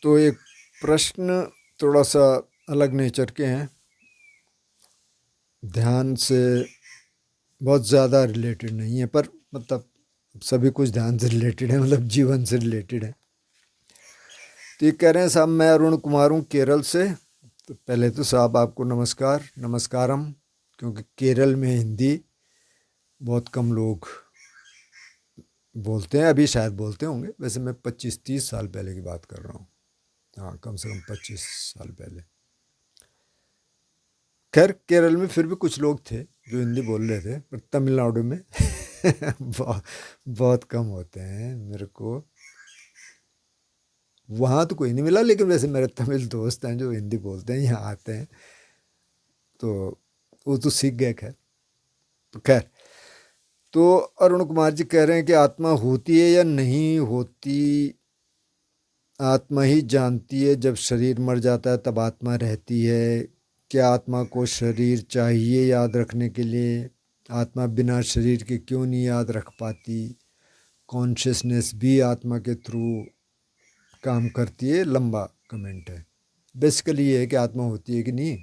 तो एक प्रश्न थोड़ा सा अलग नेचर के हैं, ध्यान से बहुत ज़्यादा रिलेटेड नहीं है, पर मतलब सभी कुछ ध्यान से रिलेटेड है, मतलब जीवन से रिलेटेड है। तो ये कह रहे हैं साहब, मैं अरुण कुमार हूँ केरल से। तो पहले तो साहब आपको नमस्कार, नमस्कारम, क्योंकि केरल में हिंदी बहुत कम लोग बोलते हैं, अभी शायद बोलते होंगे, वैसे मैं 25-30 साल पहले की बात कर रहा हूँ। हाँ, कम से कम 25 साल पहले। खैर, केरल में फिर भी कुछ लोग थे जो हिंदी बोल रहे थे, पर तमिलनाडु में बहुत बहुत कम होते हैं। मेरे को वहाँ तो कोई नहीं मिला, लेकिन वैसे मेरे तमिल दोस्त हैं जो हिंदी बोलते हैं, यहाँ आते हैं, तो वो तो सीख गए। खैर, तो खैर, तो अरुण कुमार जी कह रहे हैं कि आत्मा होती है या नहीं होती, आत्मा ही जानती है। जब शरीर मर जाता है तब आत्मा रहती है। क्या आत्मा को शरीर चाहिए याद रखने के लिए? आत्मा बिना शरीर के क्यों नहीं याद रख पाती? कॉन्शियसनेस भी आत्मा के थ्रू काम करती है? लंबा कमेंट है। बेसिकली ये है कि आत्मा होती है कि नहीं,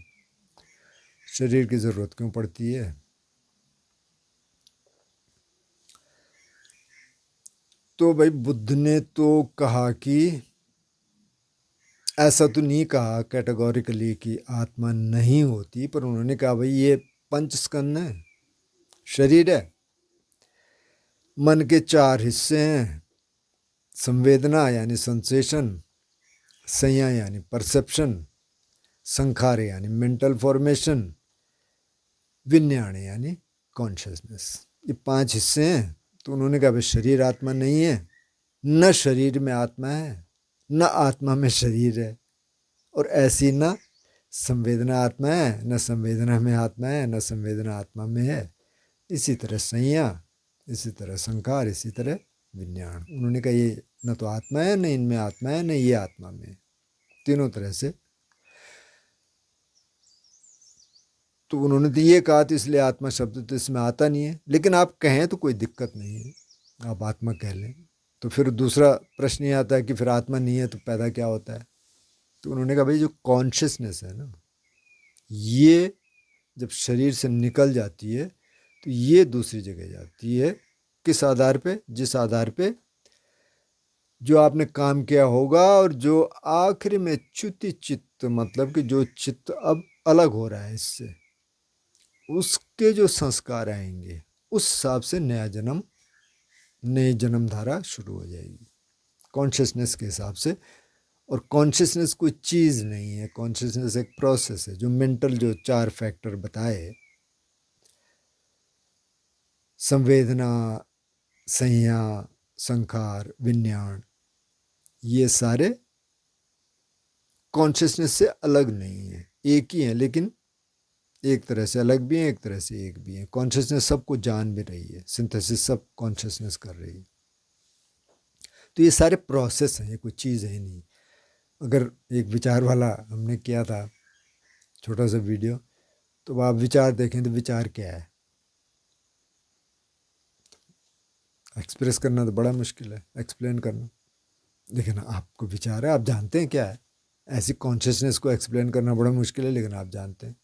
शरीर की ज़रूरत क्यों पड़ती है। तो भाई, बुद्ध ने तो कहा कि ऐसा तो नहीं कहा कैटेगोरिकली कि आत्मा नहीं होती, पर उन्होंने कहा भाई ये पंच स्कंद है, शरीर है, मन के 4 हिस्से हैं, संवेदना यानी सेंसेशन, संज्ञा यानी परसेप्शन, संखार यानी मेंटल फॉर्मेशन, विज्ञान यानी कॉन्शियसनेस। ये 5 हिस्से हैं। तो उन्होंने कहा भाई शरीर आत्मा नहीं है, न शरीर में आत्मा है, न आत्मा में शरीर है, और ऐसी न संवेदना आत्मा है, न संवेदना में आत्मा है, न संवेदना आत्मा में है। इसी तरह संज्ञा, इसी तरह संकार, इसी तरह विज्ञान। उन्होंने कहा ये न तो आत्मा है, न इनमें आत्मा है, न ये आत्मा में, तीनों तरह से। तो उन्होंने तो ये कहा, तो इसलिए आत्मा शब्द तो इसमें आता नहीं है, लेकिन आप कहें तो कोई दिक्कत नहीं है, आप आत्मा कह लें। तो फिर दूसरा प्रश्न ये आता है कि फिर आत्मा नहीं है तो पैदा क्या होता है? तो उन्होंने कहा भाई जो कॉन्शियसनेस है ना, ये जब शरीर से निकल जाती है तो ये दूसरी जगह जाती है। किस आधार पे? जिस आधार पे जो आपने काम किया होगा, और जो आखिरी में च्युति चित्त, मतलब कि जो चित्त अब अलग हो रहा है इससे, उसके जो संस्कार आएंगे, उस हिसाब से नया जन्म, नई जन्म धारा शुरू हो जाएगी कॉन्शियसनेस के हिसाब से। और कॉन्शियसनेस कोई चीज़ नहीं है, कॉन्शियसनेस एक प्रोसेस है। जो मेंटल जो 4 फैक्टर बताए, संवेदना, संज्ञा, संखार, विज्ञान, ये सारे कॉन्शियसनेस से अलग नहीं है, एक ही है, लेकिन एक तरह से अलग भी है, एक तरह से एक भी है। कॉन्शियसनेस सबको जान भी रही है, सिंथेसिस सब कॉन्शियसनेस कर रही है। तो ये सारे प्रोसेस हैं, ये कोई चीज़ है नहीं। अगर एक विचार वाला हमने किया था छोटा सा वीडियो, तो आप विचार देखें तो विचार क्या है, एक्सप्रेस करना तो बड़ा मुश्किल है, एक्सप्लेन करना। लेकिन आपको विचार है, आप जानते हैं क्या है। ऐसी कॉन्शियसनेस को एक्सप्लेन करना बड़ा मुश्किल है, लेकिन आप जानते हैं।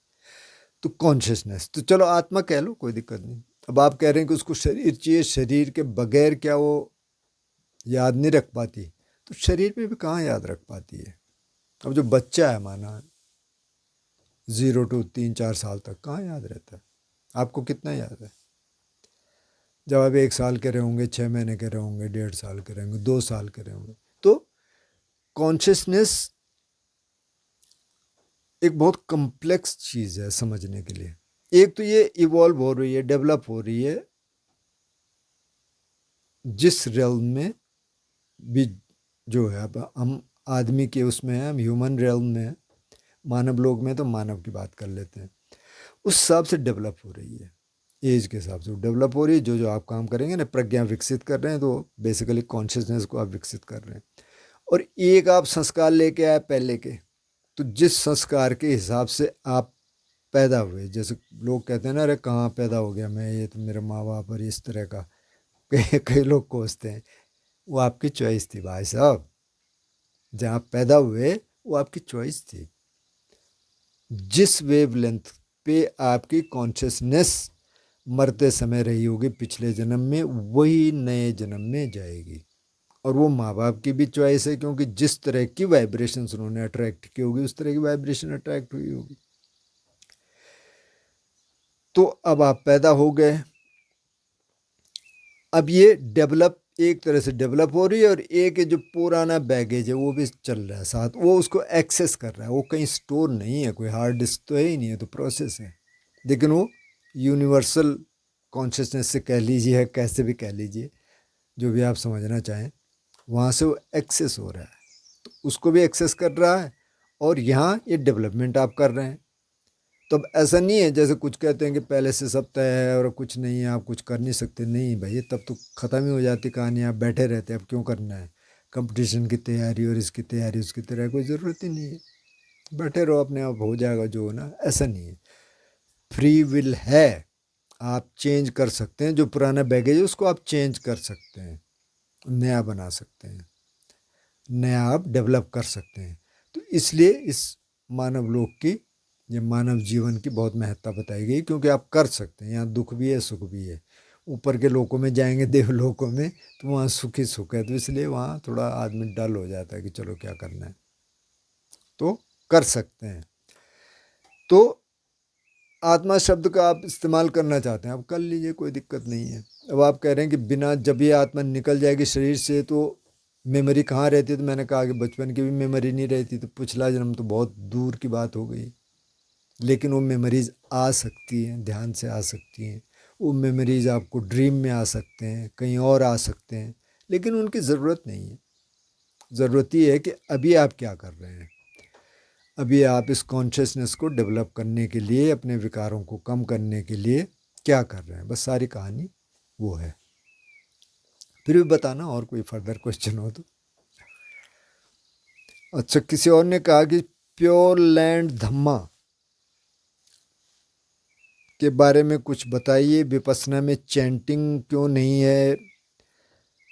तो कॉन्शियसनेस, तो चलो आत्मा कह लो, कोई दिक्कत नहीं। अब आप कह रहे हैं कि उसको शरीर चाहिए, शरीर के बगैर क्या वो याद नहीं रख पाती? तो शरीर में भी कहाँ याद रख पाती है? अब जो बच्चा है, माना 0 to 3-4 साल तक, कहाँ याद रहता है? आपको कितना याद है? जब आप 1 साल के रहे होंगे, 6 महीने के रहे होंगे, 1.5 साल के रहे होंगे, 2 साल के रहे होंगे, तो कॉन्शियसनेस एक बहुत कम्प्लेक्स चीज़ है समझने के लिए। एक तो ये इवॉल्व हो रही है, डेवलप हो रही है, जिस रेल्म में भी जो है, अब हम आदमी के उसमें हैं, हम ह्यूमन रेल्म में हैं, मानव लोक में, तो मानव की बात कर लेते हैं, उस हिसाब से डेवलप हो रही है, एज के हिसाब से डेवलप हो रही है। जो जो आप काम करेंगे ना, प्रज्ञा विकसित कर रहे हैं, तो बेसिकली कॉन्शियसनेस को आप विकसित कर रहे हैं। और एक आप संस्कार लेके आए पहले के, तो जिस संस्कार के हिसाब से आप पैदा हुए, जैसे लोग कहते हैं ना, अरे कहाँ पैदा हो गया मैं, ये तो मेरे माँ बाप, और इस तरह का कई कई लोग कोसते हैं। वो आपकी चॉइस थी भाई साहब, जहाँ आप पैदा हुए वो आपकी चॉइस थी। जिस वेवलेंथ पे आपकी कॉन्शियसनेस मरते समय रही होगी पिछले जन्म में, वही नए जन्म में जाएगी। और वो माँ बाप की भी चॉइस है, क्योंकि जिस तरह की वाइब्रेशंस उन्होंने अट्रैक्ट की होगी उस तरह की वाइब्रेशन अट्रैक्ट हुई होगी। तो अब आप पैदा हो गए, अब ये डेवलप एक तरह से डेवलप हो रही है, और एक जो पुराना बैगेज है वो भी चल रहा है साथ, वो उसको एक्सेस कर रहा है। वो कहीं स्टोर नहीं है, कोई हार्ड डिस्क तो है ही नहीं है, तो प्रोसेस है। लेकिन वो यूनिवर्सल कॉन्शियसनेस से कह लीजिए, कैसे भी कह लीजिए, जो भी आप समझना चाहें, वहाँ से वो एक्सेस हो रहा है, तो उसको भी एक्सेस कर रहा है। और यहाँ ये डेवलपमेंट आप कर रहे हैं। तो अब ऐसा नहीं है जैसे कुछ कहते हैं कि पहले से सब तय है और कुछ नहीं है, आप कुछ कर नहीं सकते। नहीं भाई, तब तो ख़त्म ही हो जाती कहानी, आप बैठे रहते। अब क्यों करना है कंपटीशन की तैयारी और इसकी तैयारी उसकी तैयारी, कोई ज़रूरत ही नहीं है। बैठे रहो, अपने आप हो जाएगा जो होना। ऐसा नहीं है, फ्री विल है। आप चेंज कर सकते हैं, जो पुराना बैगेज है उसको आप चेंज कर सकते हैं, नया बना सकते हैं, नया आप डेवलप कर सकते हैं। तो इसलिए इस मानव लोक की, ये मानव जीवन की बहुत महत्ता बताई गई, क्योंकि आप कर सकते हैं। यहाँ दुख भी है, सुख भी है। ऊपर के लोकों में जाएंगे, देवलोकों में, तो वहाँ सुख ही सुख है। तो इसलिए वहाँ थोड़ा आदमी डल हो जाता है कि चलो क्या करना है, तो कर सकते हैं। तो आत्मा शब्द का आप इस्तेमाल करना चाहते हैं, आप कर लीजिए, कोई दिक्कत नहीं है। अब आप कह रहे हैं कि बिना, जब ये आत्मा निकल जाएगी शरीर से तो मेमोरी कहाँ रहती है, तो मैंने कहा कि बचपन की भी मेमोरी नहीं रहती, तो पिछला जन्म तो बहुत दूर की बात हो गई। लेकिन वो मेमोरीज़ आ सकती हैं, ध्यान से आ सकती हैं। वो मेमोरीज़ आपको ड्रीम में आ सकते हैं, कहीं और आ सकते हैं, लेकिन उनकी ज़रूरत नहीं है। ज़रूरत ये है कि अभी आप क्या कर रहे हैं। अभी आप इस कॉन्शियसनेस को डेवलप करने के लिए, अपने विकारों को कम करने के लिए क्या कर रहे हैं, बस सारी कहानी वो है। फिर भी बताना और कोई फर्दर क्वेश्चन हो तो। अच्छा, किसी और ने कहा कि प्योर लैंड धम्मा के बारे में कुछ बताइए, विपස්සना में चैंटिंग क्यों नहीं है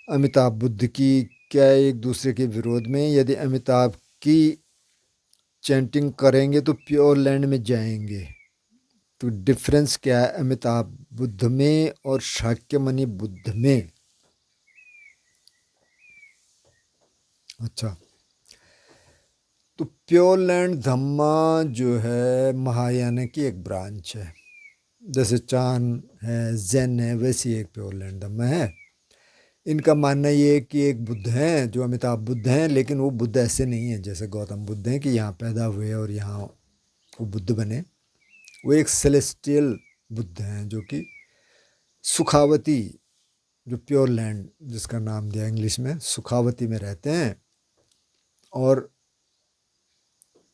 अमिताभ बुद्ध की, क्या एक दूसरे के विरोध में? यदि अमिताभ की चैंटिंग करेंगे तो प्योर लैंड में जाएंगे, तो डिफरेंस क्या है अमिताभ बुद्ध में और शाक्यमुनि बुद्ध में? अच्छा, तो प्योर लैंड धम्मा जो है महायान की एक ब्रांच है। जैसे चान है, जैन है, वैसी एक प्योर लैंड धम्मा है। इनका मानना ये है कि एक बुद्ध हैं जो अमिताभ बुद्ध हैं, लेकिन वो बुद्ध ऐसे नहीं हैं जैसे गौतम बुद्ध हैं कि यहाँ पैदा हुए और यहाँ वो बुद्ध बने। वो एक सेलेस्टियल बुद्ध हैं, जो कि सुखावती, जो प्योर लैंड जिसका नाम दिया इंग्लिश में, सुखावती में रहते हैं। और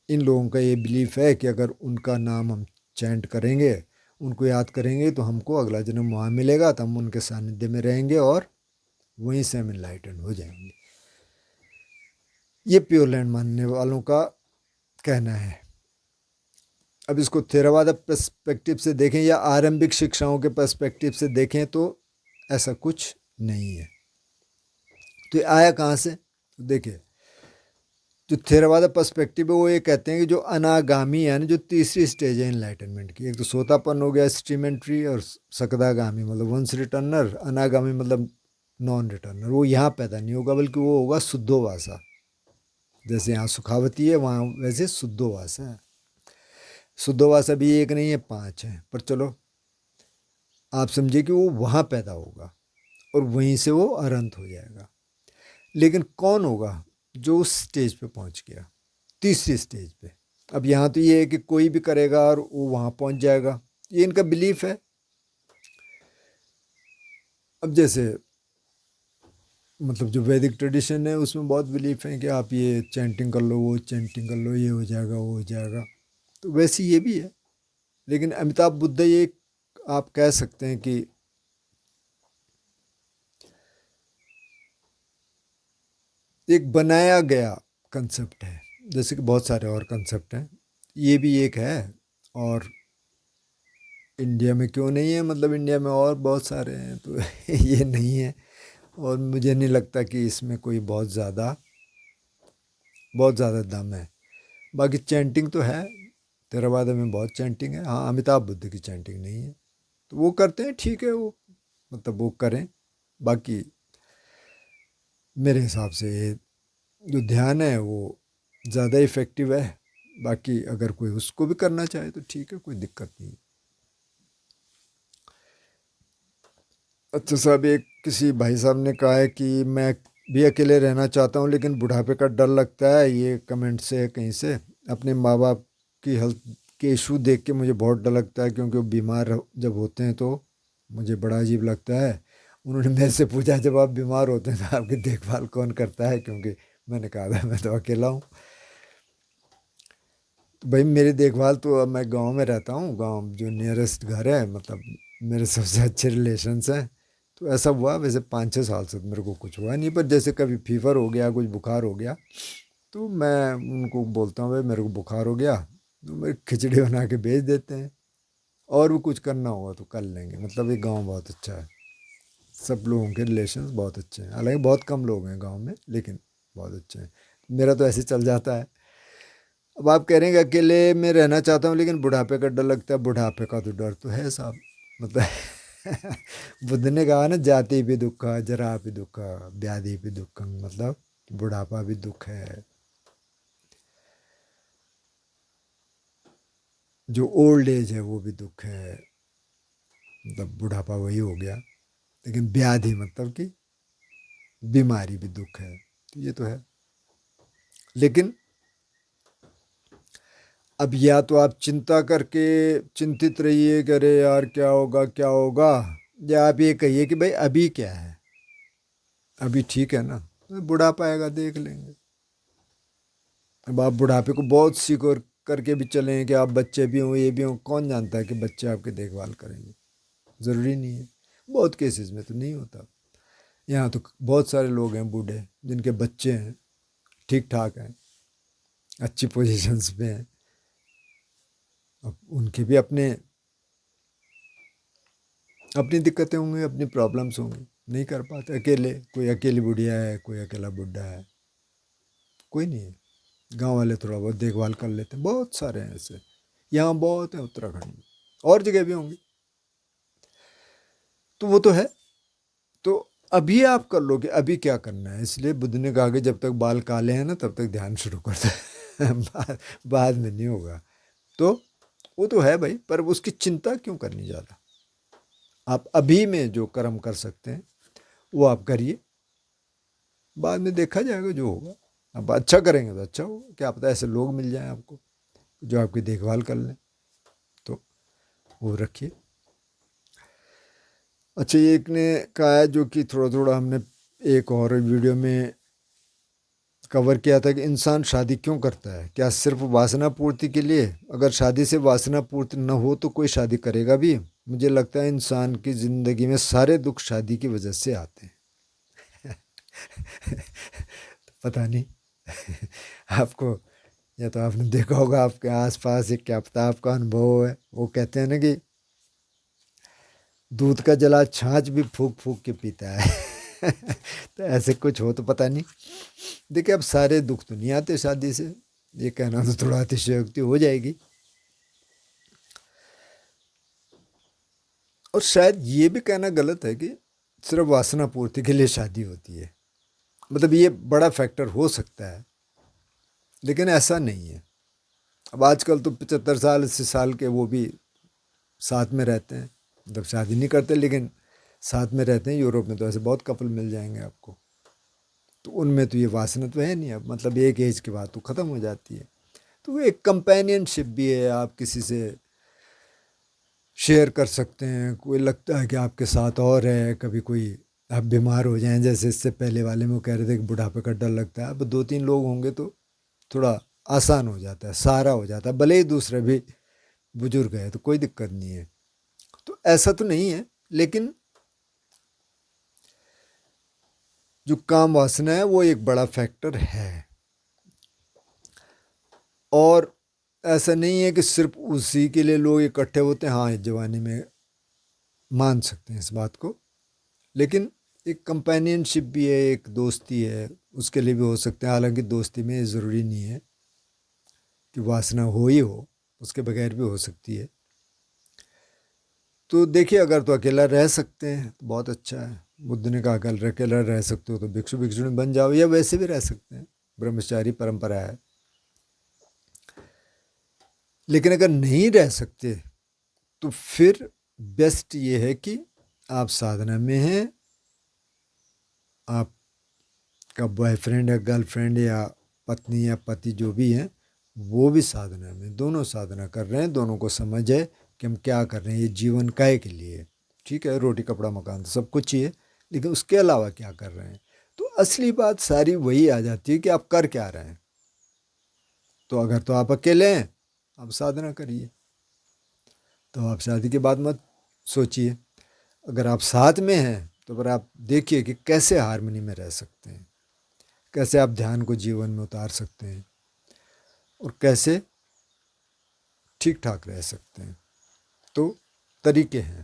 इन लोगों का ये बिलीफ है कि अगर उनका नाम हम चैंट करेंगे, उनको याद करेंगे, तो हमको अगला जन्म वहाँ मिलेगा, तो हम उनके सानिध्य में रहेंगे और वहीं से हम इनलाइटन हो जाएंगे। ये प्योर लैंड मानने वालों का कहना है। अब इसको थेरावादा पर्सपेक्टिव से देखें या आरंभिक शिक्षाओं के पर्सपेक्टिव से देखें तो ऐसा कुछ नहीं है। तो ये आया कहाँ से? तो देखिए, जो थेरावादा पर्सपेक्टिव है वो ये कहते हैं कि जो अनागामी, यानी जो तीसरी स्टेज है इनलाइटनमेंट की, एक तो सोतापन हो गया, स्ट्रीम एंट्री, और सकदागामी मतलब वंस रिटर्नर, अनागामी मतलब नॉन रिटर्नर। वो यहाँ पैदा नहीं होगा, बल्कि वो होगा शुद्धोवासा। जैसे यहाँ सुखावती है, वहाँ वैसे शुद्धोवासा है। शुद्धोवासा भी एक नहीं है, 5 है। पर चलो आप समझिए कि वो वहाँ पैदा होगा और वहीं से वो अनंत हो जाएगा। लेकिन कौन होगा जो उस स्टेज पे पहुँच गया, तीसरी स्टेज पे? अब यहाँ तो ये है कि कोई भी करेगा और वो वहाँ पहुँच जाएगा, ये इनका बिलीफ है। अब जैसे मतलब जो वैदिक ट्रेडिशन है उसमें बहुत बिलीफ है कि आप ये चैंटिंग कर लो, वो चैंटिंग कर लो, ये हो जाएगा, वो हो जाएगा। तो वैसे ये भी है। लेकिन अमिताभ बुद्ध ये आप कह सकते हैं कि एक बनाया गया कंसेप्ट है, जैसे कि बहुत सारे और कंसेप्ट हैं, ये भी एक है। और इंडिया में क्यों नहीं है, मतलब इंडिया में और बहुत सारे हैं, तो ये नहीं है। और मुझे नहीं लगता कि इसमें कोई बहुत ज़्यादा बहुत ज़्यादा दम है। बाकी चैंटिंग तो है, थेरावादा में बहुत चैंटिंग है। हाँ, अमिताभ बुद्ध की चैंटिंग नहीं है, तो वो करते हैं, ठीक है, वो मतलब वो करें। बाकी मेरे हिसाब से ये जो ध्यान है वो ज़्यादा इफ़ेक्टिव है। बाकी अगर कोई उसको भी करना चाहे तो ठीक है, कोई दिक्कत नहीं। अच्छा साहब, एक किसी भाई साहब ने कहा है कि मैं भी अकेले रहना चाहता हूँ लेकिन बुढ़ापे का डर लगता है। ये कमेंट से है कहीं से। अपने माँ बाप की हेल्थ के इशू देख के मुझे बहुत डर लगता है, क्योंकि वो बीमार जब होते हैं तो मुझे बड़ा अजीब लगता है। उन्होंने मेरे से पूछा, जब आप बीमार होते हैं तो आपकी देखभाल कौन करता है, क्योंकि मैंने कहा था मैं तो अकेला हूँ। तो भाई मेरी देखभाल तो, अब मैं गांव में रहता हूँ, गांव जो नियरेस्ट घर है, मतलब मेरे सबसे अच्छे रिलेशन्स हैं। तो ऐसा हुआ, वैसे 5-6 साल से तो मेरे को कुछ हुआ नहीं, पर जैसे कभी फीवर हो गया, कुछ बुखार हो गया, तो मैं उनको बोलता हूँ भाई मेरे को बुखार हो गया, तो मेरे खिचड़ी बना के भेज देते हैं। और भी कुछ करना होगा तो कर लेंगे। मतलब ये गांव बहुत अच्छा है, सब लोगों के रिलेशंस बहुत अच्छे हैं। हालांकि बहुत कम लोग हैं गांव में, लेकिन बहुत अच्छे हैं। मेरा तो ऐसे चल जाता है। अब आप कह रहे हैं कि अकेले में रहना चाहता हूँ लेकिन बुढ़ापे का डर लगता है। बुढ़ापे का तो डर तो है साहब, मतलब बुद्ध ने कहा ना, जाति भी दुख, जरा भी दुख, व्याधि भी दुख, मतलब बुढ़ापा भी दुख है। जो ओल्ड एज है वो भी दुख है, मतलब बुढ़ापा वही हो गया। लेकिन व्याधि मतलब कि बीमारी भी दुख है, तो ये तो है। लेकिन अब या तो आप चिंता करके चिंतित रहिए कि अरे यार क्या होगा क्या होगा, या आप ये कहिए कि भाई अभी क्या है, अभी ठीक है ना, तो बुढ़ापा आएगा देख लेंगे। अब आप बुढ़ापे को बहुत सिक्योर करके भी चलें कि आप बच्चे भी हों ये भी हों, कौन जानता है कि बच्चे आपकी देखभाल करेंगे। ज़रूरी नहीं है, बहुत केसेस में तो नहीं होता। यहाँ तो बहुत सारे लोग हैं बूढ़े जिनके बच्चे हैं, ठीक ठाक हैं, अच्छी पोजीशंस पे हैं। अब उनके भी अपने अपनी दिक्कतें होंगी, अपनी प्रॉब्लम्स होंगी, नहीं कर पाते अकेले। कोई अकेली बुढ़िया है, कोई अकेला बुढ़ा है, कोई नहीं है। गांव वाले थोड़ा बहुत देखभाल कर लेते हैं, बहुत सारे हैं ऐसे। यहाँ बहुत है उत्तराखंड में, और जगह भी होंगी। तो वो तो है। तो अभी आप कर लोगे, अभी क्या करना है। इसलिए बुद्ध ने कहा कि जब तक बाल काले हैं ना तब तक ध्यान शुरू कर दे। बाद में नहीं होगा। तो वो तो है भाई, पर उसकी चिंता क्यों करनी ज़्यादा। आप अभी में जो कर्म कर सकते हैं वो आप करिए, बाद में देखा जाएगा जो होगा। अब अच्छा करेंगे तो अच्छा होगा, क्या पता ऐसे लोग मिल जाएं आपको जो आपकी देखभाल कर लें, तो वो रखिए। अच्छा, ये एक ने कहा है जो कि थोड़ा थोड़ा हमने एक और वीडियो में कवर किया था, कि इंसान शादी क्यों करता है, क्या सिर्फ वासना पूर्ति के लिए। अगर शादी से वासना पूर्ति न हो तो कोई शादी करेगा भी। मुझे लगता है इंसान की ज़िंदगी में सारे दुख शादी की वजह से आते हैं। पता नहीं। आपको, या तो आपने देखा होगा आपके आसपास, एक क्या पता आपका अनुभव है। वो कहते हैं ना कि दूध का जला छाछ भी फूक फूक के पीता है। तो ऐसे कुछ हो तो पता नहीं। देखिए, अब सारे दुख तो नहीं आते शादी से, ये कहना तो थोड़ा अतिशयोक्ति हो जाएगी। और शायद ये भी कहना गलत है कि सिर्फ वासना पूर्ति के लिए शादी होती है। मतलब ये बड़ा फैक्टर हो सकता है, लेकिन ऐसा नहीं है। अब आजकल तो 75 साल 80 साल के वो भी साथ में रहते हैं, मतलब शादी नहीं करते लेकिन साथ में रहते हैं। यूरोप में तो ऐसे बहुत कपल मिल जाएंगे आपको। तो उनमें तो ये वासना तो है नहीं। अब मतलब एक एज के बाद तो ख़त्म हो जाती है। तो वो एक कंपेनियनशिप भी है, आप किसी से शेयर कर सकते हैं। कोई लगता है कि आपके साथ और है, कभी कोई आप बीमार हो जाएं, जैसे इससे पहले वाले में वो कह रहे थे कि बुढ़ापे का डर लगता है। अब 2-3 लोग होंगे तो थोड़ा आसान हो जाता है, सहारा हो जाता है। भले ही दूसरे भी बुजुर्ग है तो कोई दिक्कत नहीं है। तो ऐसा तो नहीं है, लेकिन जो काम वासना है वो एक बड़ा फैक्टर है। और ऐसा नहीं है कि सिर्फ उसी के लिए लोग इकट्ठे होते हैं। हाँ, इस जवानी में मान सकते हैं इस बात को, लेकिन एक कंपेनियनशिप भी है, एक दोस्ती है, उसके लिए भी हो सकते हैं। हालांकि दोस्ती में ज़रूरी नहीं है कि वासना हो ही हो, उसके बगैर भी हो सकती है। तो देखिए, अगर तो अकेला रह सकते हैं तो बहुत अच्छा है। बुद्ध ने कहा अगर अकेला रह सकते हो तो भिक्षु भिक्षुणी बन जाओ, या वैसे भी रह सकते हैं, ब्रह्मचारी परंपरा है। लेकिन अगर नहीं रह सकते तो फिर बेस्ट ये है कि आप साधना में हैं, आपका बॉयफ्रेंड या गर्लफ्रेंड या पत्नी या पति जो भी हैं वो भी साधना में, दोनों साधना कर रहे हैं, दोनों को समझ है कि हम क्या कर रहे हैं, ये जीवन काहे के लिए। ठीक है, रोटी कपड़ा मकान तो सब कुछ चाहिए, लेकिन उसके अलावा क्या कर रहे हैं। तो असली बात सारी वही आ जाती है कि आप कर क्या रहे हैं। तो अगर तो आप अकेले हैं, आप साधना करिए, तो आप शादी की बात मत सोचिए। अगर आप साथ में हैं तो फिर आप देखिए कि कैसे हारमोनी में रह सकते हैं, कैसे आप ध्यान को जीवन में उतार सकते हैं, और कैसे ठीक ठाक रह सकते हैं। तो तरीके हैं।